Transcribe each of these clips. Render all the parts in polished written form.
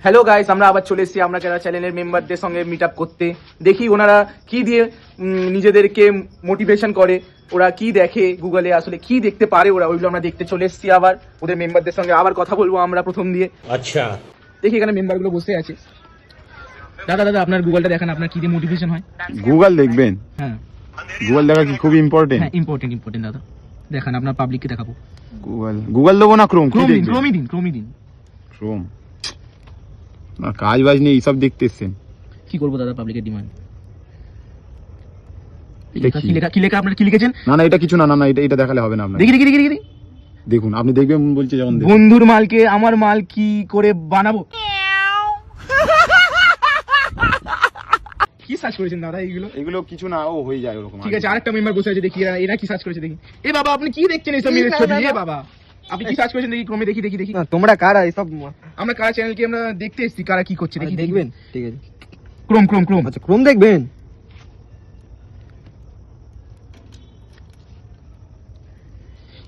Hello guys, আমরা আবার চলে এসেছি আমরা যারা চ্যানেলের মেম্বারদের সঙ্গে মিট আপ করতে। দেখি ওনারা কি দিয়ে নিজেদেরকে মোটিভেশন করে, ওরা কি দেখে গুগলে, আসলে কি দেখতে পারে ওরা, ওইগুলো আমরা দেখতে চলে এসেছি। আবার ওদের মেম্বারদের সঙ্গে আবার কথা বলবো আমরা প্রথম দিয়ে। আচ্ছা, দেখি এখানে মেম্বারগুলো বসে আছে। দাদা দাদা আপনার গুগলটা দেখান, আপনার কি দিয়ে মোটিভেশন হয়? গুগল দেখবেন? হ্যাঁ, গুগল দেখা কি খুব ইম্পর্টেন্ট? হ্যাঁ ইম্পর্টেন্ট দাদা, দেখান আপনার পাবলিককে দেখাবো। গুগল দেবো না ক্রোম? ক্রোমই দিন। ক্রোম না, কাজ বাজ নেই, এইসব দেখতে এসছেন। কি করবো দাদা, পাবলিকের ডিমান্ড। এটা কি লেখা আপনার, কি লিখেছেন? না এটা কিছু না, এটা দেখালে হবে না আপনার। দেখি দেখুন, আপনি দেখবেন বলছে যখন বন্ধুর মালকে আমার মাল কি করে বানাবো। কি সার্চ করেছেন দাদা এগুলো কিছু না, ও হয়ে যায় ওরকম। ঠিক আছে, আরেকটা মেম্বার বসে আছে, দেখি এরা কি সার্চ করেছে দেখি। এ বাবা আপনি কি দেখছেন এইসব মেয়ের ছবি? এ বাবা আপনি কি সার্চ করেছেন দেখি, ক্রমে দেখি। না তোমরা কারা এসব? আমরা কারা চ্যানেলকে আমরা দেখতে এসেছি, কারা কি করছে দেখি। দেখবেন? ঠিক আছে, ক্রোম। আচ্ছা ক্রোম দেখবেন।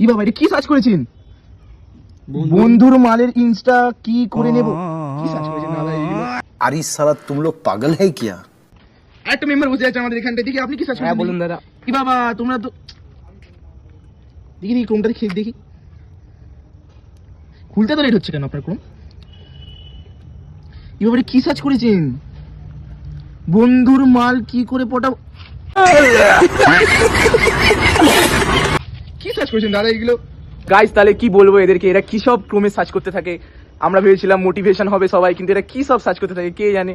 ই বাবা এটা কি সার্চ করেছেন? বন্ধুর মালের ইনস্টা কি করে নেব, কি সার্চ করেছেন দাদা এইগুলো? अरे साला तुम लोग पागल है क्या? একটা মেম্বার বসে আছে আমাদের এখানটা, দেখি আপনি কি সার্চ হ্যাঁ করেছেন? বলুন দাদা। ই বাবা তোমরা তো দেখি ক্রোমটা দেখি খুলতে তো লেট হচ্ছে কেন আপনার ক্রোম? ই বাবা কি সার্চ করেছেন? বন্ধুর মাল কি করে পটাবো, কি সার্চ করেছেন দাদা এগুলো? গাইস তাহলে কি বলবো এদেরকে, এরা কি সব ক্রমে সার্চ করতে থাকে। আমরা ভেবেছিলাম মোটিভেশন হবে সবাই, কিন্তু এরা কি সব সার্চ করতে থাকে কে জানে।